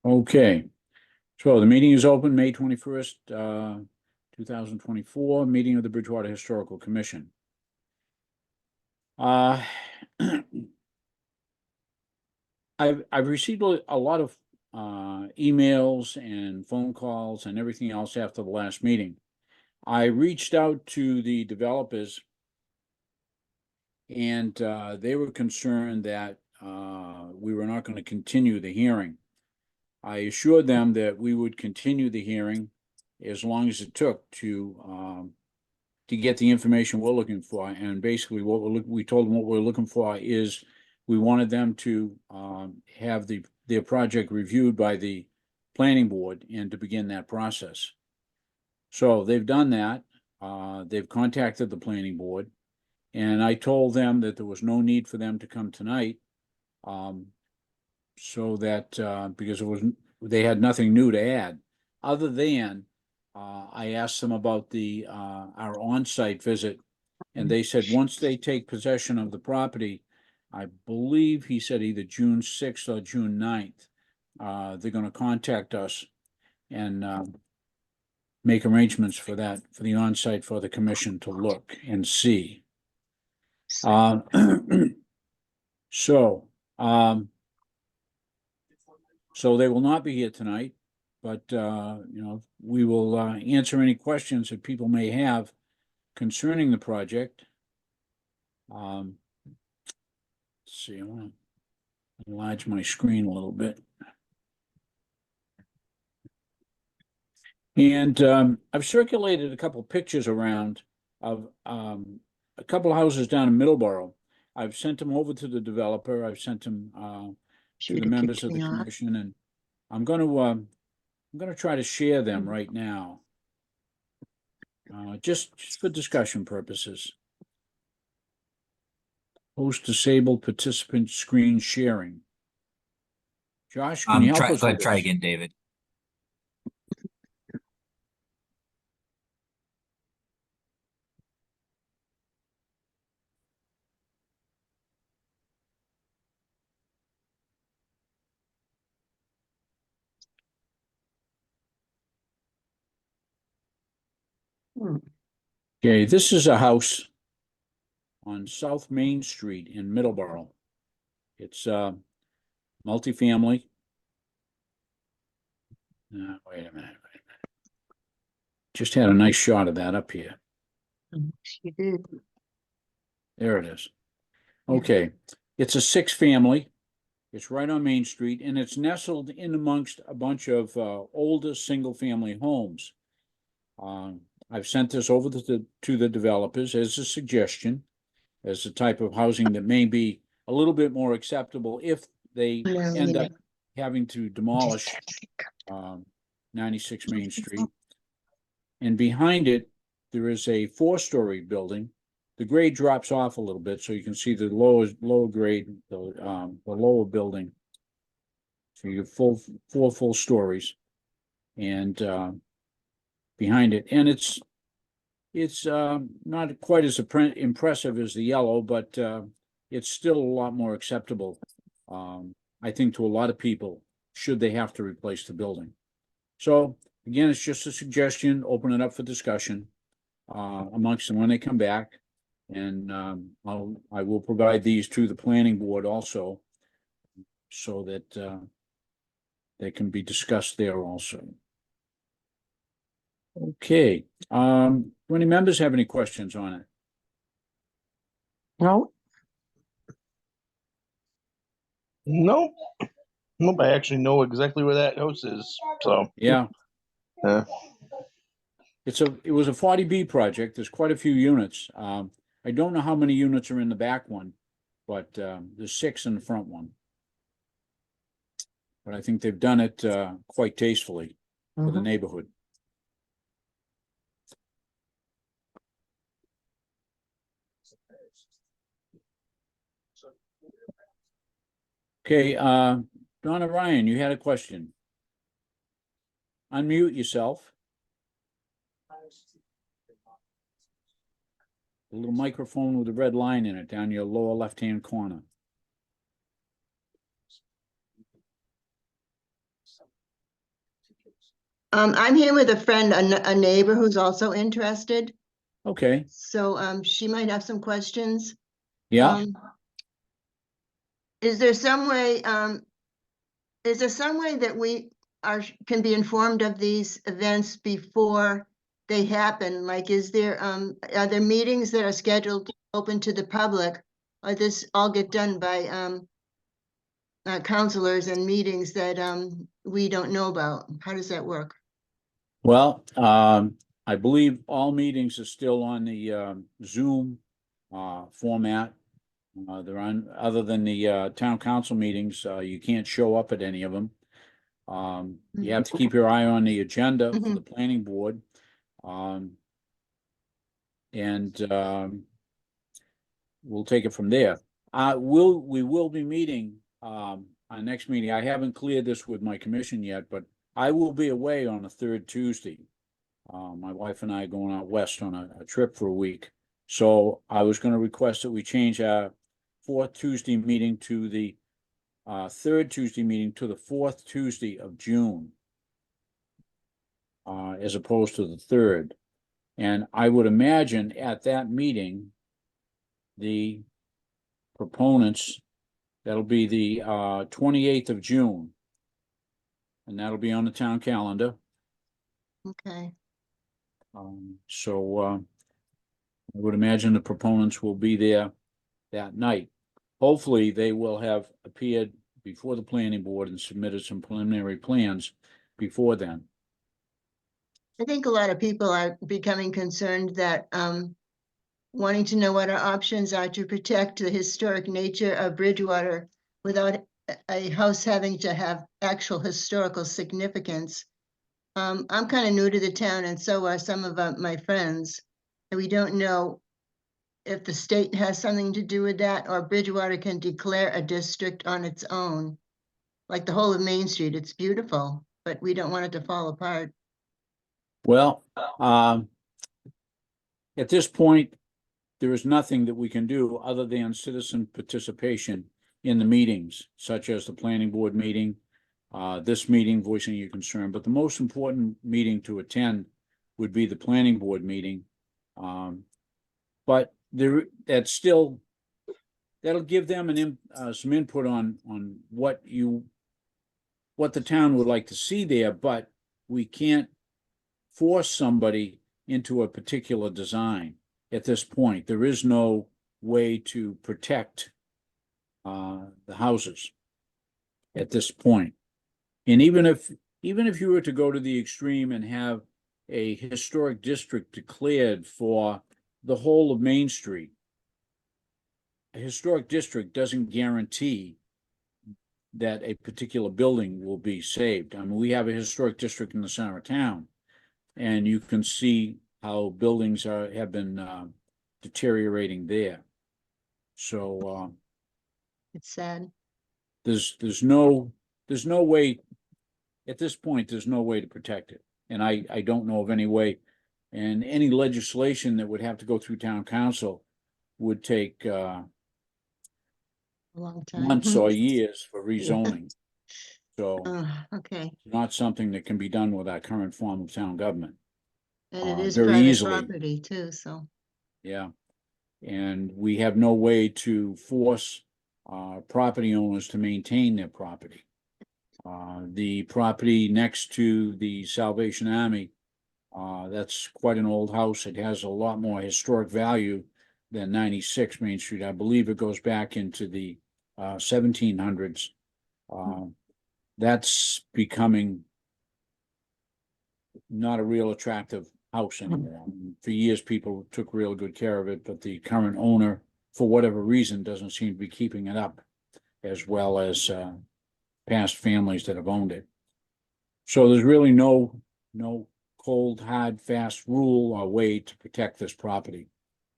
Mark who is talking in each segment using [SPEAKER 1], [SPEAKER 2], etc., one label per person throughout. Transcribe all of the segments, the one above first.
[SPEAKER 1] Okay, so the meeting is open, May 21st, 2024, meeting of the Bridgewater Historical Commission. I've received a lot of emails and phone calls and everything else after the last meeting. I reached out to the developers, and they were concerned that we were not going to continue the hearing. I assured them that we would continue the hearing as long as it took to get the information we're looking for. And basically what we told them what we're looking for is we wanted them to have their project reviewed by the planning board and to begin that process. So they've done that. They've contacted the planning board, and I told them that there was no need for them to come tonight, so that because they had nothing new to add, other than I asked them about our on-site visit, and they said once they take possession of the property, I believe he said either June 6th or June 9th, they're going to contact us and make arrangements for the on-site for the commission to look and see. So they will not be here tonight, but we will answer any questions that people may have concerning the project. Let's see, I want to enlarge my screen a little bit. And I've circulated a couple of pictures around of a couple of houses down in Middleborough. I've sent them over to the developer. I've sent them to the members of the commission, and I'm going to try to share them right now, just for discussion purposes. Host disabled participant screen sharing. Josh, can you help us?
[SPEAKER 2] Go ahead, try again, David.
[SPEAKER 1] Okay, this is a house on South Main Street in Middleborough. It's multifamily. Wait a minute. Just had a nice shot of that up here.
[SPEAKER 3] She did.
[SPEAKER 1] There it is. Okay, it's a 6-family. It's right on Main Street, and it's nestled in amongst a bunch of older single-family homes. I've sent this over to the developers as a suggestion, as a type of housing that may be a little bit more acceptable if they end up having to demolish 96 Main Street. And behind it, there is a 4-story building. The grade drops off a little bit, so you can see the lower grade, the lower building. So you have 4 full stories, and behind it, and it's not quite as impressive as the yellow, but it's still a lot more acceptable, I think, to a lot of people, should they have to replace the building. So again, it's just a suggestion. Open it up for discussion amongst them when they come back, and I will provide these to the planning board also, so that they can be discussed there also. Okay, do any members have any questions on it?
[SPEAKER 3] No.
[SPEAKER 4] Nope. Nope. I actually know exactly where that house is. So
[SPEAKER 1] Yeah.
[SPEAKER 4] Yeah.
[SPEAKER 1] It was a 40B project. There's quite a few units. I don't know how many units are in the back one, but there's 6 in the front one. But I think they've done it quite tastefully for the neighborhood. Okay, Donna Ryan, you had a question. Unmute yourself. The little microphone with a red line in it down your lower left-hand corner.
[SPEAKER 3] I'm here with a friend, a neighbor who's also interested,
[SPEAKER 1] Okay,
[SPEAKER 3] so, she might have some questions.
[SPEAKER 1] yeah,
[SPEAKER 3] Is there some way, that we can be informed of these events before they happen? Like, are there meetings that are scheduled open to the public? Or this all get done by, counselors and meetings that, we don't know about? How does that work?
[SPEAKER 1] well, I believe all meetings are still on the, Zoom, format. They're on, other than the, town council meetings, you can't show up at any of them. You have to keep your eye on the agenda for the planning board. And we'll take it from there. We will be meeting, our next meeting. I haven't cleared this with my commission yet, but I will be away on a third Tuesday. My wife and I are going out west on a trip for a week. So I was gonna request that we change our fourth Tuesday meeting to the third Tuesday meeting to the fourth Tuesday of June. As opposed to the third. And I would imagine at that meeting, the proponents, that'll be the 28th of June. And that'll be on the town calendar.
[SPEAKER 3] Okay,
[SPEAKER 1] So I would imagine the proponents will be there that night. Hopefully, they will have appeared before the planning board and submitted some preliminary plans before then.
[SPEAKER 3] I think a lot of people are becoming concerned that, wanting to know what our options are to protect the historic nature of Bridgewater without a house having to have actual historical significance. I'm kind of new to the town, and so are some of my friends. And we don't know if the state has something to do with that, or Bridgewater can declare a district on its own. Like the whole of Main Street, it's beautiful, but we don't want it to fall apart.
[SPEAKER 1] Well, at this point, there is nothing that we can do other than citizen participation in the meetings, such as the planning board meeting, this meeting, voicing your concern. But the most important meeting to attend would be the planning board meeting. But that'll give them some input on what the town would like to see there, but we can't force somebody into a particular design at this point. There is no way to protect the houses at this point. And even if you were to go to the extreme and have a historic district declared for the whole of Main Street, a historic district doesn't guarantee that a particular building will be saved. I mean, we have a historic district in the center of town, and you can see how buildings have been deteriorating there. So
[SPEAKER 3] It's sad.
[SPEAKER 1] there's no way at this point. There's no way to protect it, and I don't know of any way. And any legislation that would have to go through town council would take
[SPEAKER 3] A long time.
[SPEAKER 1] months or years for rezoning. So
[SPEAKER 3] Okay,
[SPEAKER 1] not something that can be done with our current form of town government.
[SPEAKER 3] and it is
[SPEAKER 1] very
[SPEAKER 3] private
[SPEAKER 1] easily.
[SPEAKER 3] property too, so.
[SPEAKER 1] Yeah. And we have no way to force property owners to maintain their property. The property next to the Salvation Army, that's quite an old house. It has a lot more historic value than 96 Main Street. I believe it goes back into the 1700s. That's becoming not a real attractive house anymore. For years, people took real good care of it, but the current owner, for whatever reason, doesn't seem to be keeping it up as well as past families that have owned it. So there's really no cold, hard, fast rule or way to protect this property,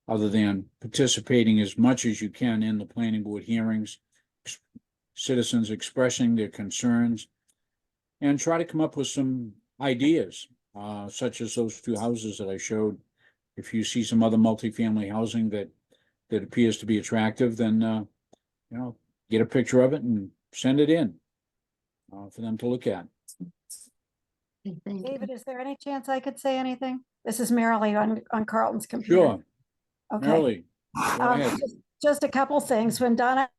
[SPEAKER 1] other than participating as much as you can in the planning board hearings, citizens expressing their concerns, and try to come up with some ideas, such as those two houses that I showed. If you see some other multifamily housing that appears to be attractive, then get a picture of it and send it in for them to look at.
[SPEAKER 3] I think.
[SPEAKER 2] David, is there any chance I could say anything? This is Marilee on Carlton's computer.
[SPEAKER 1] Sure,
[SPEAKER 2] Okay.
[SPEAKER 1] Marilee, go
[SPEAKER 2] Um,
[SPEAKER 1] ahead.
[SPEAKER 2] just a couple things. When Donna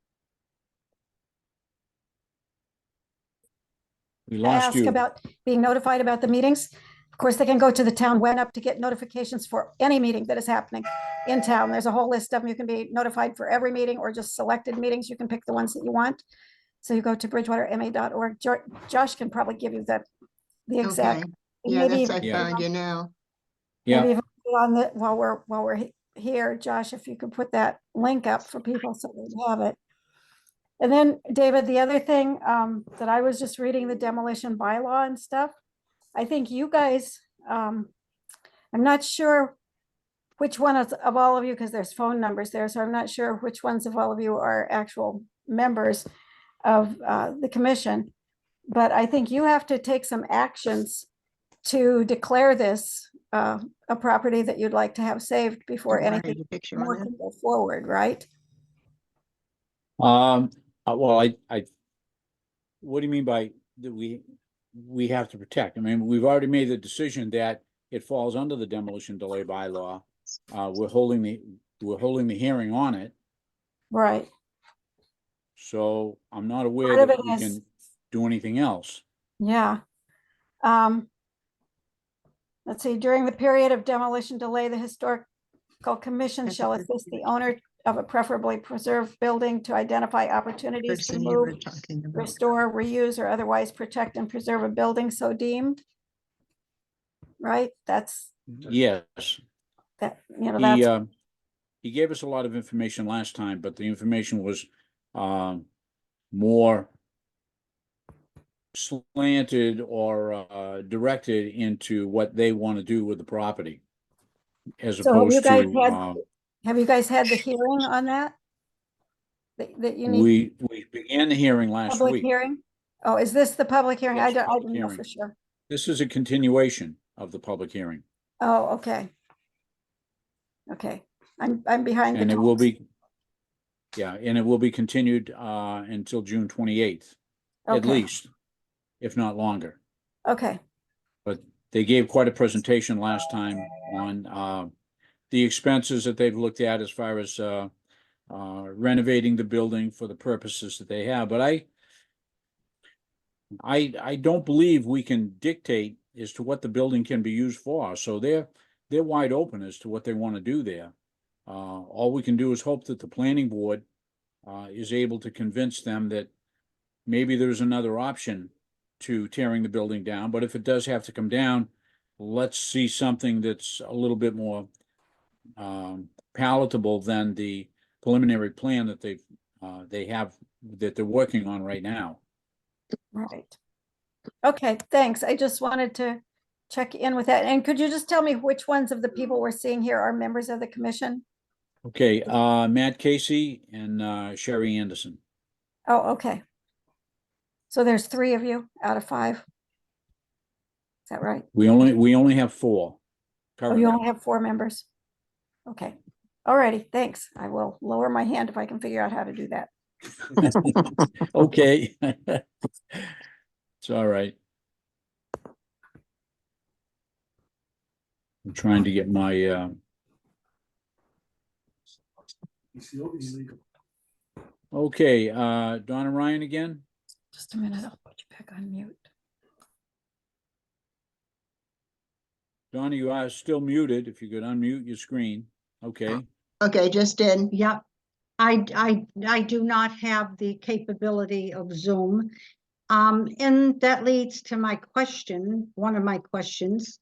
[SPEAKER 1] We lost
[SPEAKER 2] asked
[SPEAKER 1] you.
[SPEAKER 2] about being notified about the meetings, of course, they can go to the town web up to get notifications for any meeting that is happening in town. There's a whole list of them. You can be notified for every meeting or just selected meetings. You can pick the ones that you want. So you go to bridgewaterma.org. Josh can probably give you the exact.
[SPEAKER 3] Okay, yeah,
[SPEAKER 2] maybe
[SPEAKER 3] that's, I
[SPEAKER 2] even-
[SPEAKER 1] Yeah.
[SPEAKER 3] found you now.
[SPEAKER 1] Yeah.
[SPEAKER 2] maybe even put it on the, while we're here, Josh, if you could put that link up for people so they have it. And then, David, the other thing that I was just reading the demolition bylaw and stuff. I think you guys, I'm not sure which one of all of you, because there's phone numbers there, so I'm not sure which ones of all of you are actual members of the commission. But I think you have to take some actions to declare this a property that you'd like to have saved before
[SPEAKER 3] I
[SPEAKER 2] anything
[SPEAKER 3] had a picture
[SPEAKER 2] more
[SPEAKER 3] on
[SPEAKER 2] can go forward, right?
[SPEAKER 1] Well, what do you mean by that we have to protect? I mean, we've already made the decision that it falls under the demolition delay bylaw. We're holding the hearing on it,
[SPEAKER 2] Right.
[SPEAKER 1] so I'm not aware
[SPEAKER 2] Part of
[SPEAKER 1] that
[SPEAKER 2] it
[SPEAKER 1] we
[SPEAKER 2] is-
[SPEAKER 1] can do anything else.
[SPEAKER 2] Yeah. Let's see, during the period of demolition delay, the historical commission
[SPEAKER 3] That's
[SPEAKER 2] shall
[SPEAKER 3] a good
[SPEAKER 2] assist the
[SPEAKER 3] point.
[SPEAKER 2] owner of a preferably preserved building to identify opportunities to
[SPEAKER 3] person you were
[SPEAKER 2] move,
[SPEAKER 3] talking about.
[SPEAKER 2] restore, reuse, or otherwise protect and preserve a building so deemed. Right? That's,
[SPEAKER 1] Yes,
[SPEAKER 2] that, that's,
[SPEAKER 1] he gave us a lot of information last time, but the information was more slanted or directed into what they want to do with the property. As
[SPEAKER 2] So have you
[SPEAKER 1] opposed
[SPEAKER 2] guys
[SPEAKER 1] to,
[SPEAKER 2] have you guys had the hearing on that? That you need
[SPEAKER 1] we began the hearing last
[SPEAKER 2] public
[SPEAKER 1] week.
[SPEAKER 2] hearing? Oh, is this the public hearing? I
[SPEAKER 1] Yes,
[SPEAKER 2] don't, I
[SPEAKER 1] public
[SPEAKER 2] didn't know
[SPEAKER 1] hearing.
[SPEAKER 2] for sure.
[SPEAKER 1] This is a continuation of the public hearing,
[SPEAKER 2] Oh, okay. Okay, I'm behind the
[SPEAKER 1] and it will
[SPEAKER 2] times.
[SPEAKER 1] be, yeah, and it will be continued until June 28th, at
[SPEAKER 2] Okay.
[SPEAKER 1] least, if not longer.
[SPEAKER 2] Okay,
[SPEAKER 1] But they gave quite a presentation last time on the expenses that they've looked at as far as renovating the building for the purposes that they have. But I don't believe we can dictate as to what the building can be used for. So they're wide open as to what they want to do there. All we can do is hope that the planning board is able to convince them that maybe there's another option to tearing the building down. But if it does have to come down, let's see something that's a little bit more palatable than the preliminary plan that they have, that they're working on right now.
[SPEAKER 2] right. Okay, thanks. I just wanted to check in with that. And could you just tell me which ones of the people we're seeing here are members of the commission?
[SPEAKER 1] Okay, Matt Casey and Sherry Anderson.
[SPEAKER 2] Oh, okay. So there's 3 of you out of 5. Is that right?
[SPEAKER 1] We only have 4
[SPEAKER 2] Oh,
[SPEAKER 1] currently.
[SPEAKER 2] you only have 4 members? Okay. All righty, thanks. I will lower my hand if I can figure out how to do that.
[SPEAKER 1] Okay. It's all right. I'm trying to get my okay, Donna Ryan again.
[SPEAKER 2] Just a minute, I'll put you back on mute.
[SPEAKER 1] Donna, you are still muted. If you could unmute your screen. Okay.
[SPEAKER 3] Okay, just did.
[SPEAKER 5] Yep. I do not have the capability of Zoom. And that leads to my question, one of my questions.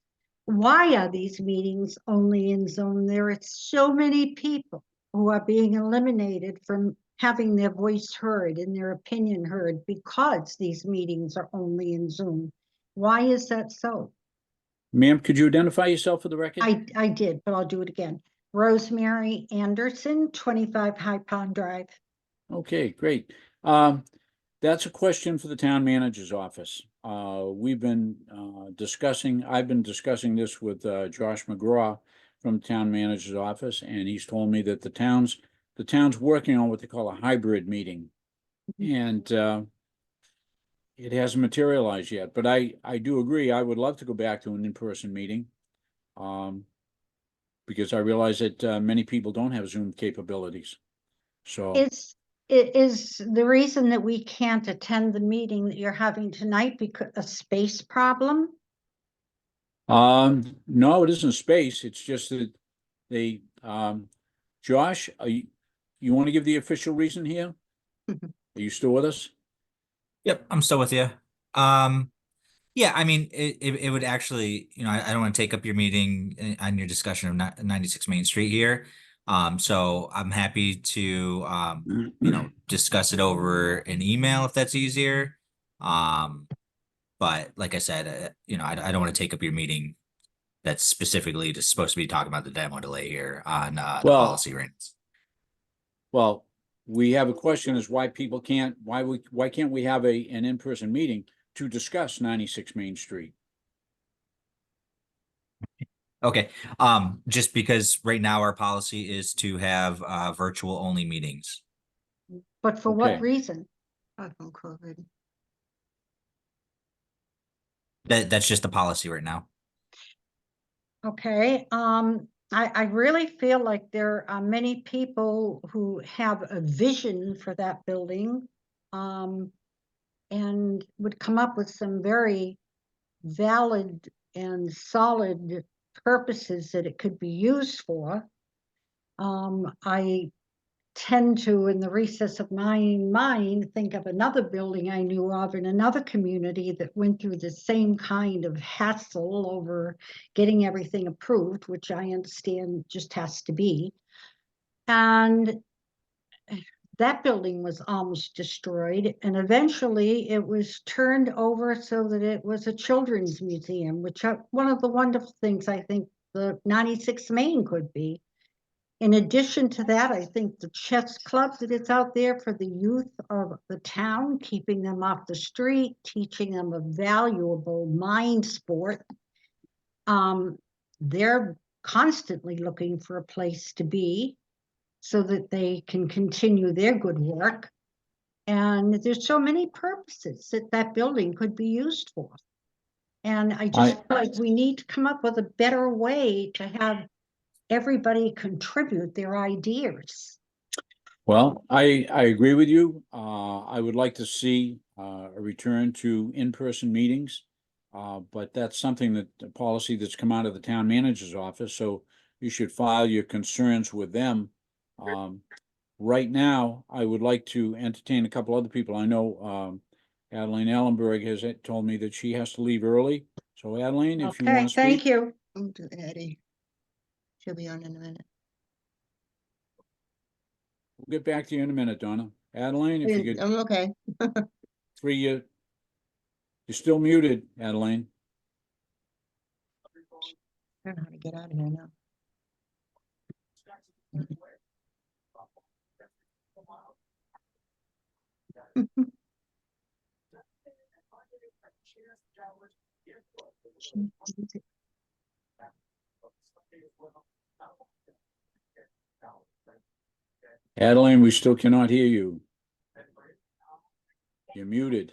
[SPEAKER 5] Why are these meetings only in Zoom? There are so many people who are being eliminated from having their voice heard and their opinion heard because these meetings are only in Zoom. Why is that so?
[SPEAKER 1] Ma'am, could you identify yourself for the record?
[SPEAKER 5] I did, but I'll do it again. Rosemary Anderson, 25 High Pond Drive.
[SPEAKER 1] Okay, great. That's a question for the town manager's office. I've been discussing this with Josh McGraw from the town manager's office, and he's told me that the town's working on what they call a hybrid meeting. And it hasn't materialized yet, but I do agree. I would love to go back to an in-person meeting. Because I realize that many people don't have Zoom capabilities. So,
[SPEAKER 5] Is the reason that we can't attend the meeting that you're having tonight because a space problem?
[SPEAKER 1] no, it isn't space. It's just that they, Josh, you want to give the official reason here? Are you still with us?
[SPEAKER 6] Yep, I'm still with you. Yeah, I mean, it would actually, I don't want to take up your meeting on your discussion of 96 Main Street here. So I'm happy to, discuss it over an email if that's easier. But like I said, I don't want to take up your meeting that's specifically just supposed to be talking about the demo delay here on the
[SPEAKER 1] Well-
[SPEAKER 6] policy rings.
[SPEAKER 1] Well, we have a question is why people can't, why can't we have an in-person meeting to discuss 96 Main Street?
[SPEAKER 6] Okay, just because right now our policy is to have virtual only meetings.
[SPEAKER 5] But for what
[SPEAKER 1] Okay.
[SPEAKER 5] reason?
[SPEAKER 3] From COVID.
[SPEAKER 6] That's just the policy right now.
[SPEAKER 5] Okay, I really feel like there are many people who have a vision for that building. And would come up with some very valid and solid purposes that it could be used for. I tend to, in the recess of my mind, think of another building I knew of in another community that went through the same kind of hassle over getting everything approved, which I understand just has to be. And that building was almost destroyed, and eventually it was turned over so that it was a children's museum, which one of the wonderful things I think the 96 Main could be. In addition to that, I think the chess club that is out there for the youth of the town, keeping them off the street, teaching them a valuable mind sport. They're constantly looking for a place to be so that they can continue their good work. And there's so many purposes that that building could be used for. And I just feel like we need to come up with a better way to have everybody contribute their ideas.
[SPEAKER 1] Well, I agree with you. I would like to see a return to in-person meetings. But that's something that the policy that's come out of the town manager's office, so you should file your concerns with them. Right now, I would like to entertain a couple other people. I know Adeline Ellenberg has told me that she has to leave early. So Adeline, if you
[SPEAKER 5] Okay,
[SPEAKER 1] want to speak.
[SPEAKER 5] thank you.
[SPEAKER 3] To Addie. She'll be on in a minute.
[SPEAKER 1] We'll get back to you in a minute, Donna. Adeline, if you could,
[SPEAKER 3] I'm okay.
[SPEAKER 1] you're still muted, Adeline.
[SPEAKER 3] I don't know how to get out of here now.
[SPEAKER 1] Adeline, we still cannot hear you. You're muted.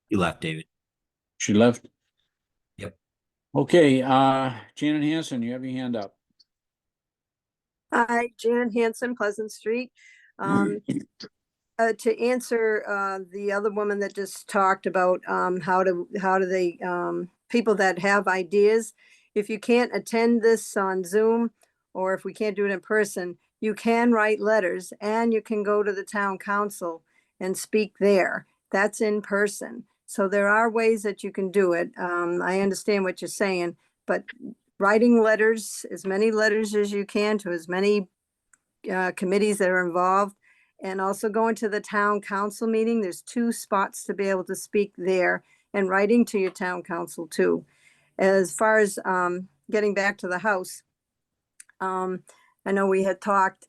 [SPEAKER 6] You left, David.
[SPEAKER 1] She left?
[SPEAKER 6] Yep.
[SPEAKER 1] Okay, Janet Hanson, you have your hand up.
[SPEAKER 7] Hi, Janet Hanson, Pleasant Street. To answer the other woman that just talked about how do they people that have ideas, if you can't attend this on Zoom or if we can't do it in person, you can write letters and you can go to the town council and speak there. That's in person. So there are ways that you can do it. I understand what you're saying, but writing letters, as many letters as you can to as many committees that are involved, and also going to the town council meeting. There's 2 spots to be able to speak there, and writing to your town council too. As far as getting back to the house, I know we had talked,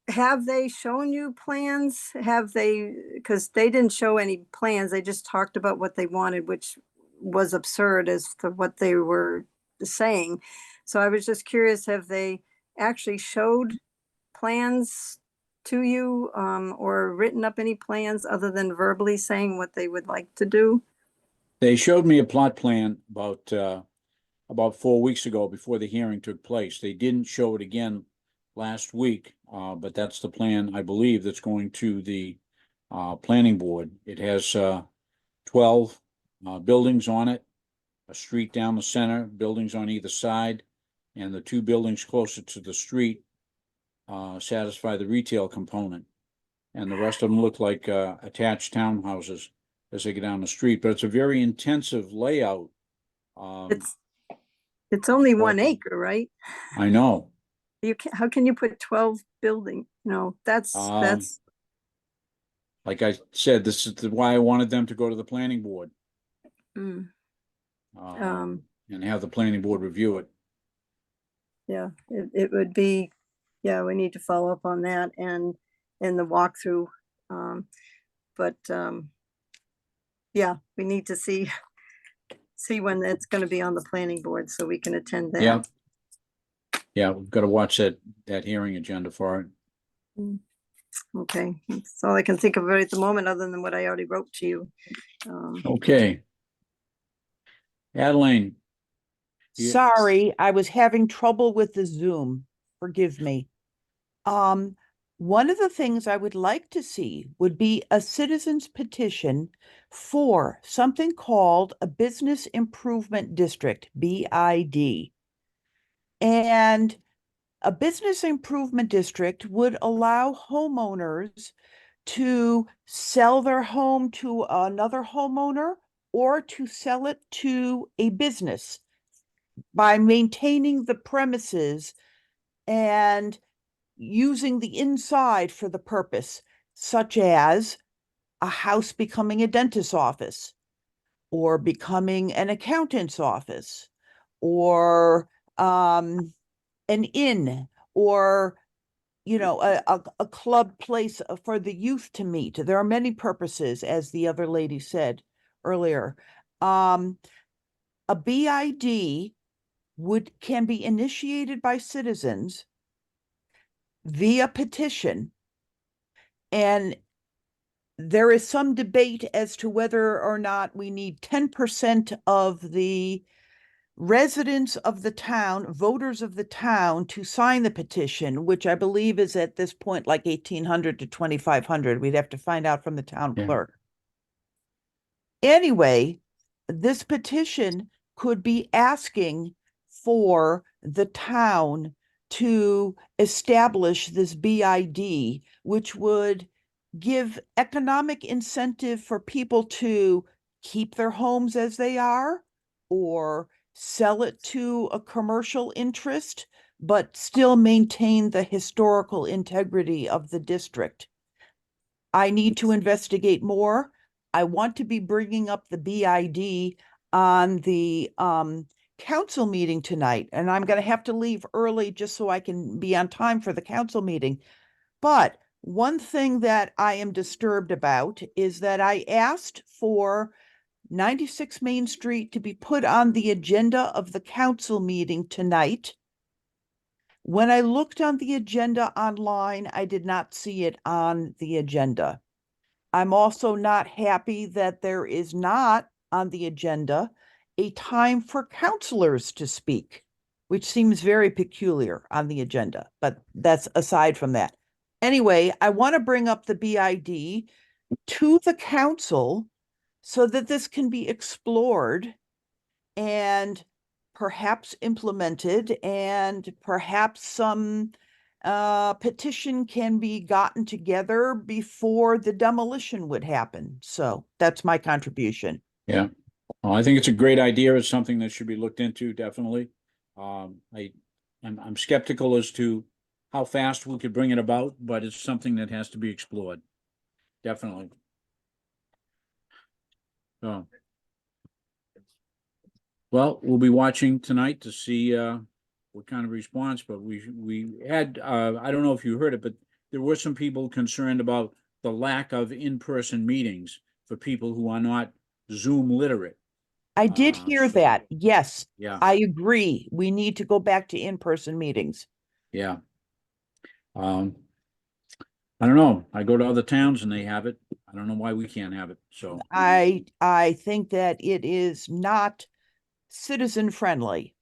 [SPEAKER 7] have they shown you plans? Have they, because they didn't show any plans, they just talked about what they wanted, which was absurd as to what they were saying. So I was just curious, have they actually showed plans to you, or written up any plans other than verbally saying what they would like to do?
[SPEAKER 1] They showed me a plot plan about 4 weeks ago before the hearing took place. They didn't show it again last week, but that's the plan, I believe, that's going to the planning board. It has 12 buildings on it, a street down the center, buildings on either side, and the 2 buildings closer to the street satisfy the retail component. And the rest of them look like attached townhouses as they get down the street, but it's a very intensive layout.
[SPEAKER 7] It's only
[SPEAKER 1] well,
[SPEAKER 7] 1 acre, right?
[SPEAKER 1] I know.
[SPEAKER 7] How can you put 12 building? No, that's,
[SPEAKER 1] Like I said, this is why I wanted them to go to the planning board
[SPEAKER 7] mm,
[SPEAKER 1] and have the planning board review it.
[SPEAKER 7] yeah, it would be, yeah, we need to follow up on that and in the walkthrough. But yeah, we need to see when that's going to be on the planning board so we can attend that.
[SPEAKER 1] Yeah. Yeah, we've got to watch that hearing agenda for it.
[SPEAKER 7] Okay, that's all I can think of right at the moment, other than what I already wrote to you.
[SPEAKER 1] Okay. Adeline. you-
[SPEAKER 8] Sorry, I was having trouble with the Zoom. Forgive me. One of the things I would like to see would be a citizen's petition for something called a Business Improvement District, BID. And a business improvement district would allow homeowners to sell their home to another homeowner or to sell it to a business by maintaining the premises and using the inside for the purpose, such as a house becoming a dentist's office or becoming an accountant's office or an inn or a club place for the youth to meet. There are many purposes, as the other lady said earlier. A BID can be initiated by citizens via petition, and there is some debate as to whether or not we need 10% of the residents of the town, voters of the town, to sign the petition, which I believe is at this point like 1,800 to 2,500. We'd have to find out from the town
[SPEAKER 1] Yeah.
[SPEAKER 8] clerk. Anyway, this petition could be asking for the town to establish this BID, which would give economic incentive for people to keep their homes as they are or sell it to a commercial interest, but still maintain the historical integrity of the district. I need to investigate more. I want to be bringing up the BID on the council meeting tonight, and I'm going to have to leave early just so I can be on time for the council meeting. But one thing that I am disturbed about is that I asked for 96 Main Street to be put on the agenda of the council meeting tonight. When I looked on the agenda online, I did not see it on the agenda. I'm also not happy that there is not on the agenda a time for counselors to speak, which seems very peculiar on the agenda, but that's aside from that. Anyway, I want to bring up the BID to the council so that this can be explored and perhaps implemented, and perhaps some petition can be gotten together before the demolition would happen. So that's my contribution.
[SPEAKER 1] Yeah. Well, I think it's a great idea. It's something that should be looked into, definitely. I'm skeptical as to how fast we could bring it about, but it's something that has to be explored. Definitely. So. Well, we'll be watching tonight to see what kind of response, but we had I don't know if you heard it, but there were some people concerned about the lack of in-person meetings for people who are not Zoom literate.
[SPEAKER 8] I did hear
[SPEAKER 1] so-
[SPEAKER 8] that. Yes,
[SPEAKER 1] Yeah,
[SPEAKER 8] I agree. We need to go back to in-person meetings.
[SPEAKER 1] yeah. I don't know. I go to other towns and they have it. I don't know why we can't have it. So,
[SPEAKER 8] I think that it is not citizen friendly.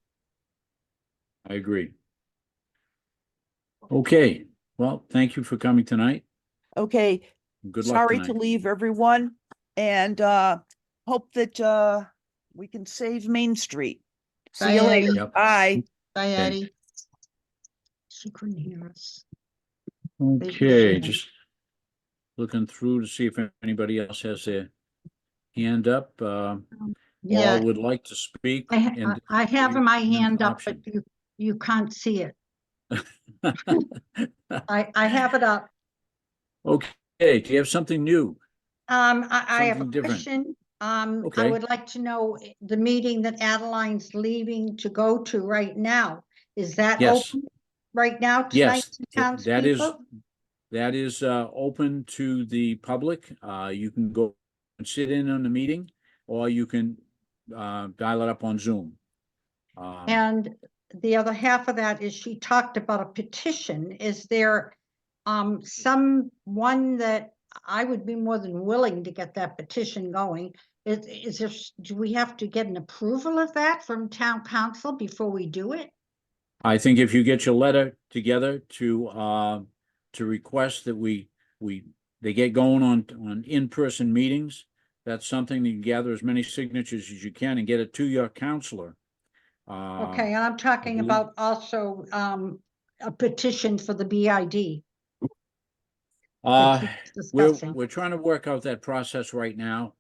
[SPEAKER 1] I agree. Okay, well, thank you for coming tonight.
[SPEAKER 8] Okay,
[SPEAKER 1] Good luck
[SPEAKER 8] sorry to
[SPEAKER 1] tonight.
[SPEAKER 8] leave everyone and hope that we can save Main Street. See you
[SPEAKER 3] Bye,
[SPEAKER 8] later.
[SPEAKER 3] Addie.
[SPEAKER 1] Yep.
[SPEAKER 8] Bye.
[SPEAKER 3] Bye,
[SPEAKER 1] Okay.
[SPEAKER 3] Addie.
[SPEAKER 5] She couldn't hear us.
[SPEAKER 1] Okay, just looking through to see if anybody else has their hand up.
[SPEAKER 3] Yeah.
[SPEAKER 1] All would like to speak. and
[SPEAKER 5] I have my
[SPEAKER 1] an
[SPEAKER 5] hand up, but
[SPEAKER 1] option.
[SPEAKER 5] you can't see it. I have it up.
[SPEAKER 1] Okay, do you have something new?
[SPEAKER 5] I have a
[SPEAKER 1] Something different.
[SPEAKER 5] question. I
[SPEAKER 1] Okay.
[SPEAKER 5] would like to know the meeting that Adeline's leaving to go to right now. Is that
[SPEAKER 1] Yes.
[SPEAKER 5] open right now to
[SPEAKER 1] Yes,
[SPEAKER 5] townspeople?
[SPEAKER 1] that is open to the public. You can go and sit in on the meeting, or you can dial it up on Zoom.
[SPEAKER 5] And the other half of that is she talked about a petition. Is there someone that I would be more than willing to get that petition going? Is there, do we have to get an approval of that from town council before we do it?
[SPEAKER 1] I think if you get your letter together to request that they get going on in-person meetings, that's something that you gather as many signatures as you can and get it to your counselor.
[SPEAKER 5] Okay, and I'm talking
[SPEAKER 1] believe-
[SPEAKER 5] about also a petition for the BID. that she was discussing.
[SPEAKER 1] We're trying to work out that process right now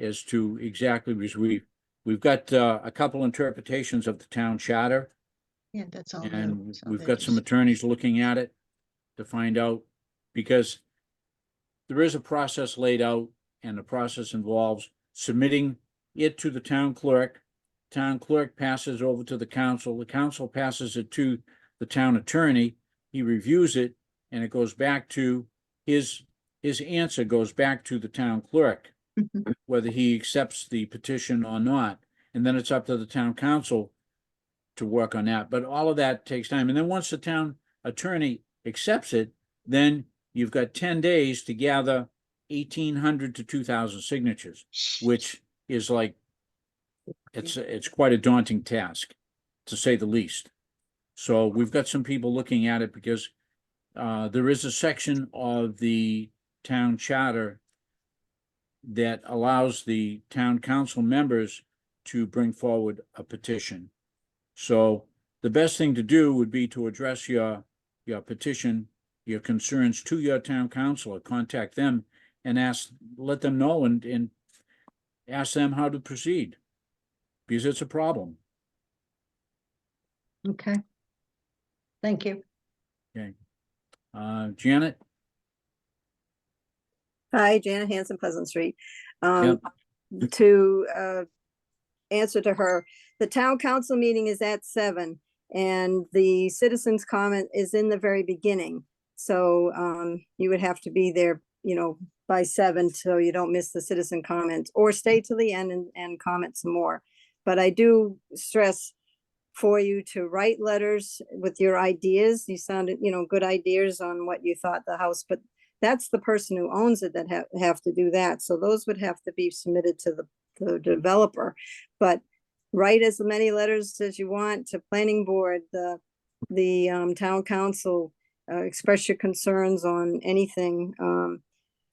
[SPEAKER 1] as to exactly, because we've got a couple interpretations of the town charter,
[SPEAKER 5] Yeah, that's all.
[SPEAKER 1] and
[SPEAKER 5] new, so
[SPEAKER 1] we've
[SPEAKER 5] they're
[SPEAKER 1] got some
[SPEAKER 5] just-
[SPEAKER 1] attorneys looking at it to find out, because there is a process laid out, and the process involves submitting it to the town clerk. Town clerk passes over to the council passes it to the town attorney, he reviews it, and it goes back to his answer goes back to the town clerk, whether he accepts the petition or not, and then it's up to the town council to work on that. But all of that takes time, and then once the town attorney accepts it, then you've got 10 days to gather 1,800 to 2,000 signatures, which is like, it's quite a daunting task, to say the least. So we've got some people looking at it, because there is a section of the town charter that allows the town council members to bring forward a petition. So the best thing to do would be to address your petition, your concerns to your town council, contact them and let them know and ask them how to proceed, because it's a problem.
[SPEAKER 5] Okay. Thank you.
[SPEAKER 1] Janet?
[SPEAKER 7] Hi, Janet Hanson, Pleasant Street. To answer to her, the town council meeting is at 7 and the citizens' comment is in the very beginning. So you would have to be there, by 7 so you don't miss the citizen comments, or stay till the end and comment some more. But I do stress for you to write letters with your ideas. You sounded, good ideas on what you thought the house, but that's the person who owns it that have to do that. So those would have to be submitted to the developer. But write as many letters as you want to planning board, the town council, express your concerns on anything.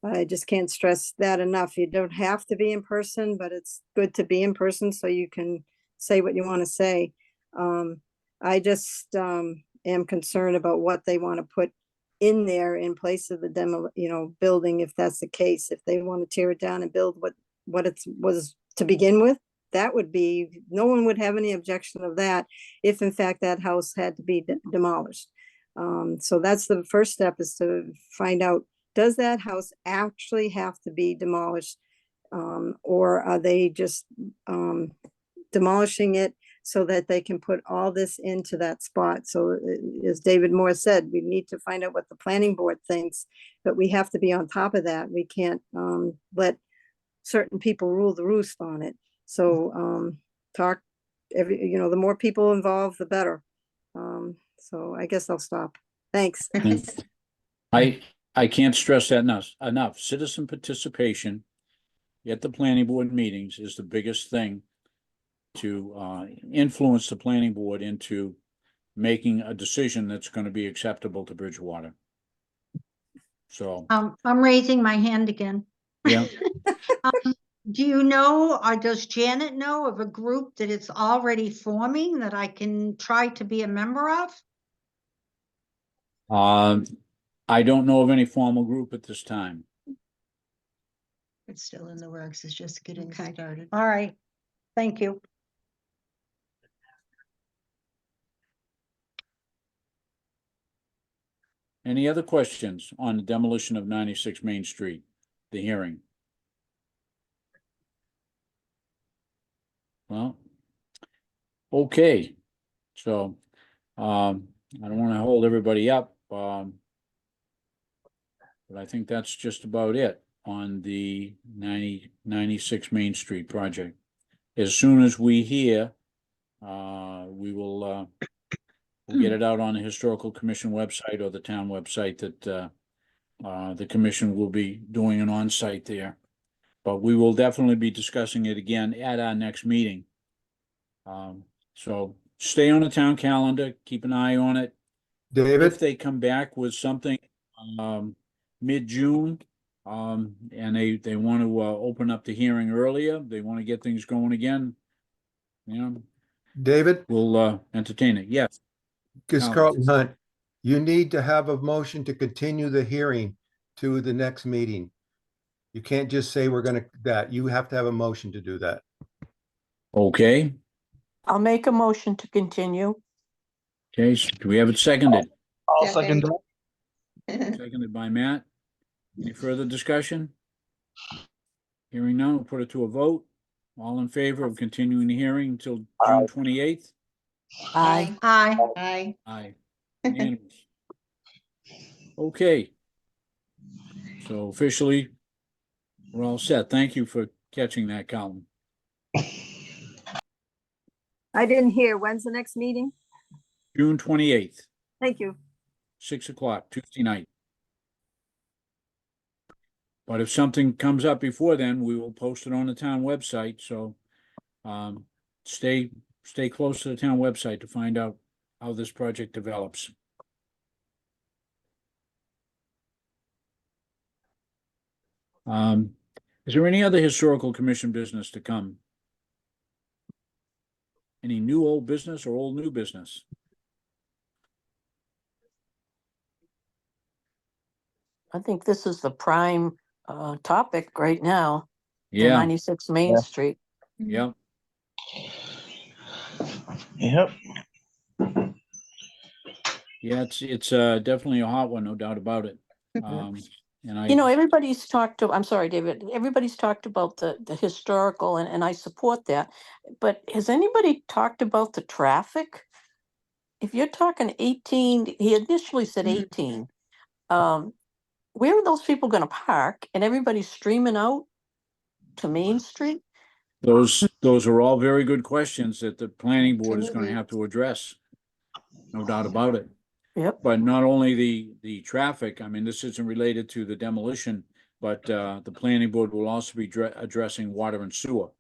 [SPEAKER 7] I just can't stress that enough. You don't have to be in person, but it's good to be in person so you can say what you want to say. I just am concerned about what they want to put in there in place of the building, if that's the case. If they want to tear it down and build what it was to begin with, that would be, no one would have any objection of that if in fact that house had to be demolished. So that's the first step, is to find out, does that house actually have to be demolished? Or are they just demolishing it so that they can put all this into that spot. So as David Moore said, we need to find out what the planning board thinks, but we have to be on top of that. We can't let certain people rule the roost on it. So talk the more people involved, the better. So I guess I'll stop. Thanks.
[SPEAKER 1] I can't stress that enough. Citizen participation at the planning board meetings is the biggest thing to influence the planning board into making a decision that's going to be acceptable to Bridgewater. So,
[SPEAKER 5] I'm raising my hand again.
[SPEAKER 1] yeah,
[SPEAKER 5] Do you know, or does Janet know of a group that it's already forming that I can try to be a member of?
[SPEAKER 1] I don't know of any formal group at this time.
[SPEAKER 3] It's still in the works. It's just getting
[SPEAKER 5] Okay.
[SPEAKER 3] started.
[SPEAKER 5] All right, thank you.
[SPEAKER 1] Any other questions on the demolition of 96 Main Street, the hearing? Well, okay, so I don't want to hold everybody up, but I think that's just about it on the 96 Main Street project. As soon as we hear, we will we'll get it out on the Historical Commission website or the town website that the commission will be doing an on-site there. But we will definitely be discussing it again at our next meeting. So stay on the town calendar, keep an eye on it. If
[SPEAKER 9] David,
[SPEAKER 1] they come back with something mid-June, and they want to open up the hearing earlier, they want to get things going again,
[SPEAKER 9] David,
[SPEAKER 1] we'll entertain it. Yes.
[SPEAKER 9] because Carlton Hunt, you need to have a motion to continue the hearing to the next meeting. You can't just say we're gonna, that, you have to have a motion to do that.
[SPEAKER 1] Okay.
[SPEAKER 8] I'll make a motion to continue.
[SPEAKER 1] Okay, so do we have it seconded?
[SPEAKER 4] I'll second that.
[SPEAKER 1] Seconded by Matt. Any further discussion? Hearing none, we'll put it to a vote. All in favor of continuing the hearing until June 28th?
[SPEAKER 8] Aye.
[SPEAKER 5] Aye.
[SPEAKER 3] Aye.
[SPEAKER 1] Aye. Unanimous. Okay. So officially, we're all set. Thank you for catching that, Colin.
[SPEAKER 7] I didn't hear. When's the next meeting?
[SPEAKER 1] June 28th,
[SPEAKER 7] Thank you.
[SPEAKER 1] 6 o'clock, Tuesday night. But if something comes up before then, we will post it on the town website, so stay close to the town website to find out how this project develops. Is there any other historical commission business to come? Any new old business or old new business?
[SPEAKER 10] I think this is the prime topic right now, the
[SPEAKER 1] Yeah,
[SPEAKER 10] 96 Main
[SPEAKER 4] Yeah.
[SPEAKER 10] Street.
[SPEAKER 1] yeah.
[SPEAKER 4] Yep.
[SPEAKER 1] Yeah, it's definitely a hot one, no doubt about it. And I,
[SPEAKER 10] You know, everybody's talked to, I'm sorry, David, everybody's talked about the historical and I support that. But has anybody talked about the traffic? If you're talking 18, he initially said 18. Where are those people gonna park and everybody's streaming out to Main Street?
[SPEAKER 1] those are all very good questions that the planning board is gonna have to address. No doubt about it.
[SPEAKER 10] Yep.
[SPEAKER 1] But not only the traffic, I mean, this isn't related to the demolition, but the planning board will also be addressing water and sewer.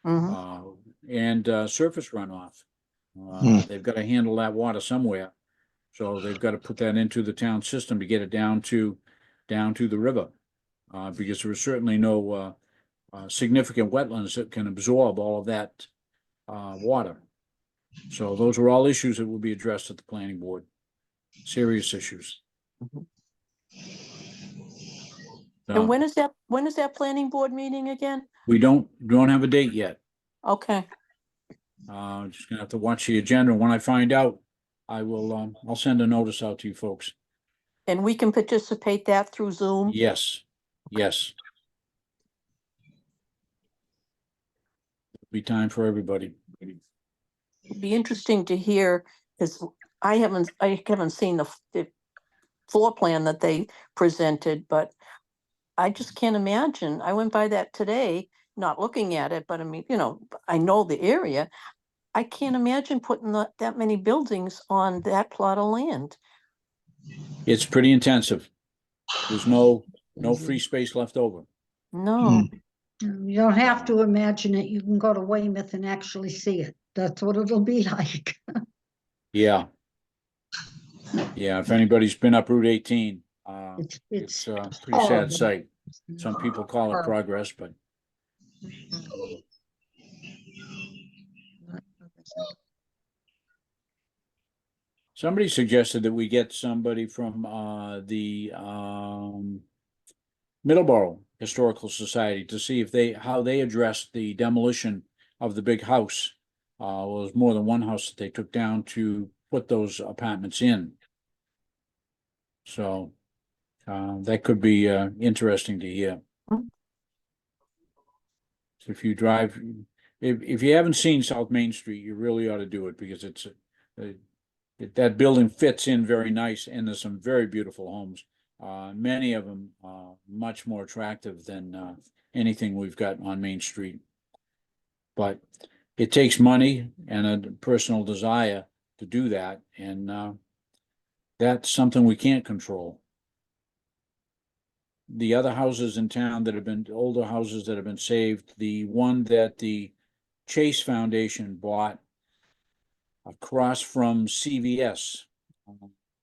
[SPEAKER 10] Mhm.
[SPEAKER 1] And surface runoff. They've got to handle that water somewhere. So they've got to put that into the town system to get it down to the river. Because there are certainly no significant wetlands that can absorb all of that water. So those are all issues that will be addressed at the planning board. Serious issues.
[SPEAKER 10] And when is that planning board meeting again?
[SPEAKER 1] We don't have a date yet.
[SPEAKER 10] Okay,
[SPEAKER 1] Just gonna have to watch the agenda. When I find out, I will, I'll send a notice out to you folks.
[SPEAKER 10] and we can participate that through Zoom?
[SPEAKER 1] Yes, yes. Be time for everybody.
[SPEAKER 10] it'd be interesting to hear, because I haven't seen the floor plan that they presented, but I just can't imagine. I went by that today, not looking at it, but I mean, I know the area. I can't imagine putting that many buildings on that plot of land.
[SPEAKER 1] It's pretty intensive. There's no free space left over.
[SPEAKER 10] No,
[SPEAKER 5] You don't have to imagine it. You can go to Weymouth and actually see it. That's what it'll be like.
[SPEAKER 1] Yeah. Yeah, if anybody's been up Route 18, it's a pretty sad
[SPEAKER 5] horrible.
[SPEAKER 1] sight. Some people call it progress, but somebody suggested that we get somebody from the Middleborough Historical Society to see if how they addressed the demolition of the big house. Well, there's more than one house that they took down to put those apartments in. So that could be interesting to hear.
[SPEAKER 10] Mm.
[SPEAKER 1] So if you drive, if you haven't seen South Main Street, you really ought to do it, because it's that building fits in very nice, and there's some very beautiful homes. Many of them much more attractive than anything we've got on Main Street. But it takes money and a personal desire to do that, and that's something we can't control. The other houses in town that have been older houses that have been saved, the one that the Chase Foundation bought across from CVS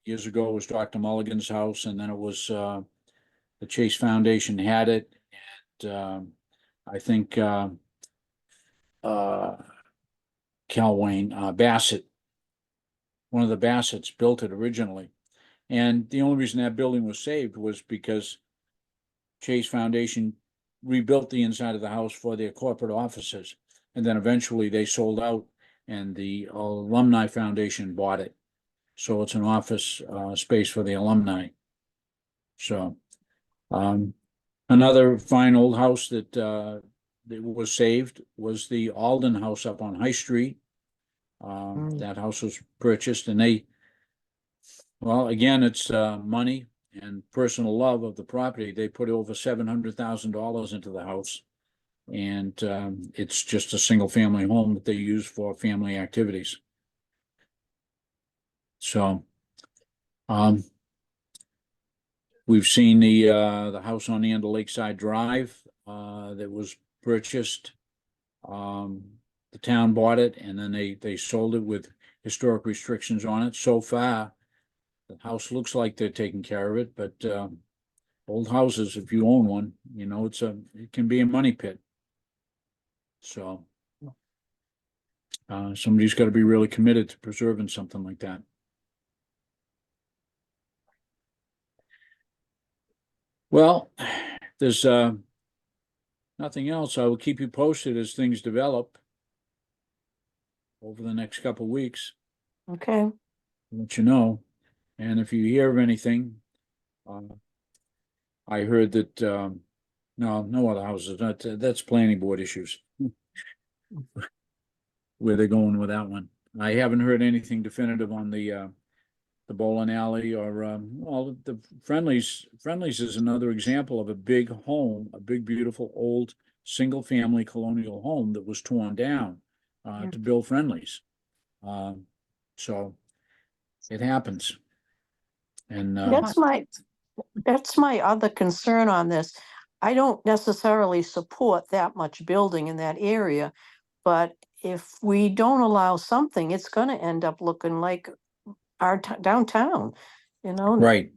[SPEAKER 1] years ago, was Dr. Mulligan's house, and then it was the Chase Foundation had it, and I think Cal Wayne Bassett, one of the Bassetts, built it originally. And the only reason that building was saved was because Chase Foundation rebuilt the inside of the house for their corporate offices. And then eventually they sold out, and the Alumni Foundation bought it. So it's an office space for the alumni. So another fine old house that was saved was the Alden House up on High Street. That house was purchased, and well, again, it's money and personal love of the property. They put over $700,000 into the house, and it's just a single family home that they use for family activities. So we've seen the house on the end of Lakeside Drive that was purchased. The town bought it, and then they sold it with historic restrictions on it. So far, the house looks like they're taking care of it, but old houses, if you own one, it can be a money pit. So somebody's got to be really committed to preserving something like that. Well, there's nothing else. I will keep you posted as things develop over the next couple of weeks.
[SPEAKER 10] okay.
[SPEAKER 1] I'll let you know. And if you hear of anything, I heard that no other houses. That's planning board issues. Where they're going with that one. I haven't heard anything definitive on the bowling alley or the Friendlies. Friendlies is another example of a big home, a big beautiful old single family colonial home that was torn down to build Friendlies. So it happens. And
[SPEAKER 10] that's my other concern on this. I don't necessarily support that much building in that area, but if we don't allow something, it's going to end up looking like our downtown,
[SPEAKER 1] right.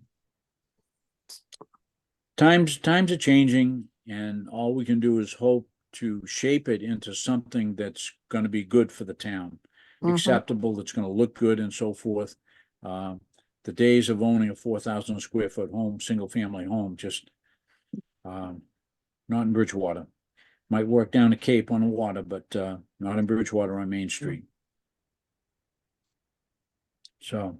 [SPEAKER 1] Times are changing, and all we can do is hope to shape it into something that's going to be good for the town, acceptable, that's going to look good, and so forth. The days of owning a 4,000 square foot home, single family home, just not in Bridgewater. Might work down the Cape on the water, but not in Bridgewater on Main Street. So,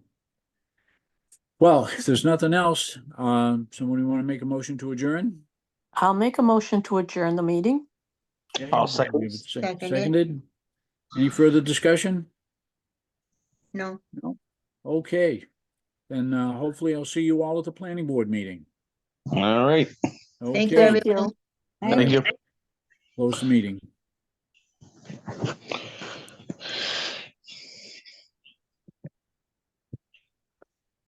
[SPEAKER 1] well, if there's nothing else, somebody want to make a motion to adjourn?
[SPEAKER 10] I'll make a motion to adjourn the meeting.
[SPEAKER 4] I'll second.
[SPEAKER 1] Seconded. Any further discussion?
[SPEAKER 3] No,
[SPEAKER 1] Okay, then hopefully I'll see you all at the planning board meeting.
[SPEAKER 4] All right.
[SPEAKER 3] thank you,
[SPEAKER 1] Okay,
[SPEAKER 10] Thank you.
[SPEAKER 3] everyone.
[SPEAKER 4] Thank you.
[SPEAKER 1] close the meeting.